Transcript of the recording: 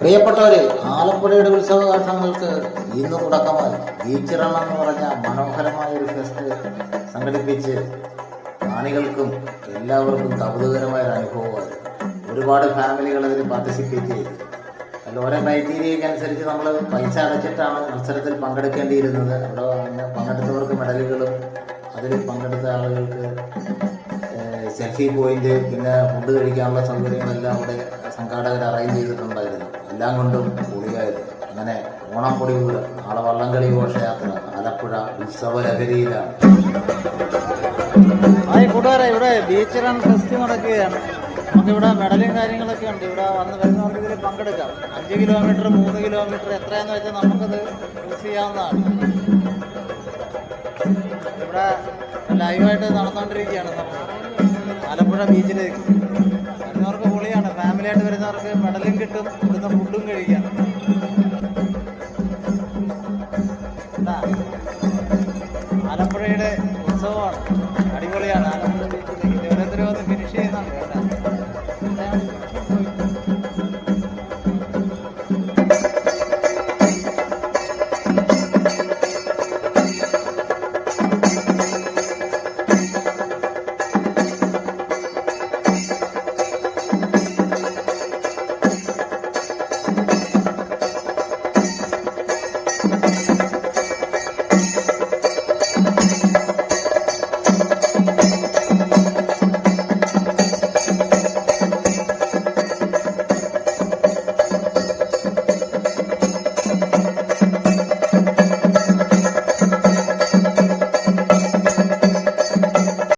പ്രിയപ്പെട്ടവരെ, ആലപ്പുഴയുടെ ഉത്സവാഘോഷങ്ങൾക്ക് ഇന്ന് തുടക്കമായി. ബീച്ച് റൺ എന്ന് പറഞ്ഞ മനോഹരമായ ഒരു ഫെസ്റ്റ് സംഘടിപ്പിച്ച് കാണികൾക്കും എല്ലാവർക്കും കൗതുകകരമായ ഒരു അനുഭവമായിരുന്നു. ഒരുപാട് ഫാമിലികൾ അതിൽ പാർട്ടിസിപ്പേറ്റ് ചെയ്തു. അതിൽ ഓരോ ക്രൈറ്റീരിയയ്ക്ക് അനുസരിച്ച് നമ്മൾ പൈസ അടച്ചിട്ടാണ് മത്സരത്തിൽ പങ്കെടുക്കേണ്ടിയിരുന്നത്. അവിടെ പങ്കെടുത്തവർക്ക് മെഡലുകളും അതിൽ പങ്കെടുത്ത ആളുകൾക്ക് സെൽഫി പോയിന്റ്, പിന്നെ ഫുഡ് കഴിക്കാനുള്ള സൗകര്യങ്ങളെല്ലാം അവിടെ സംഘാടകർ അറേഞ്ച് ചെയ്തിട്ടുണ്ടായിരുന്നു. എല്ലാം കൊണ്ടും പൊളിയായിരുന്നു. അങ്ങനെ ഓണം പൊടികൂട് നാളെ വള്ളംകളി ഘോഷയാത്ര ആലപ്പുഴ ഉത്സവലഹരിയിലാണ്. കൂട്ടുകാരെ, ഇവിടെ ബീച്ച് റൺ ഫെസ്റ്റ് നടക്കുകയാണ്. നമുക്കിവിടെ മെഡലും കാര്യങ്ങളൊക്കെ ഉണ്ട്. ഇവിടെ വന്ന് വരുന്നവർക്ക് ഇതിൽ പങ്കെടുക്കാം. 5 കിലോമീറ്റർ 3 കിലോമീറ്റർ എത്രയാണെന്ന് വെച്ചാൽ നമുക്കത് യൂസ് ചെയ്യാവുന്നതാണ്. ഇവിടെ ലൈവായിട്ട് നടന്നുകൊണ്ടിരിക്കുകയാണ് ആലപ്പുഴ ബീച്ചിലേക്ക്. വരുന്നവർക്ക് പൊളിയാണ്. ഫാമിലിയായിട്ട് വരുന്നവർക്ക് മെഡലും കിട്ടും, ഇവിടുന്ന് ഫുഡും കഴിക്കാം.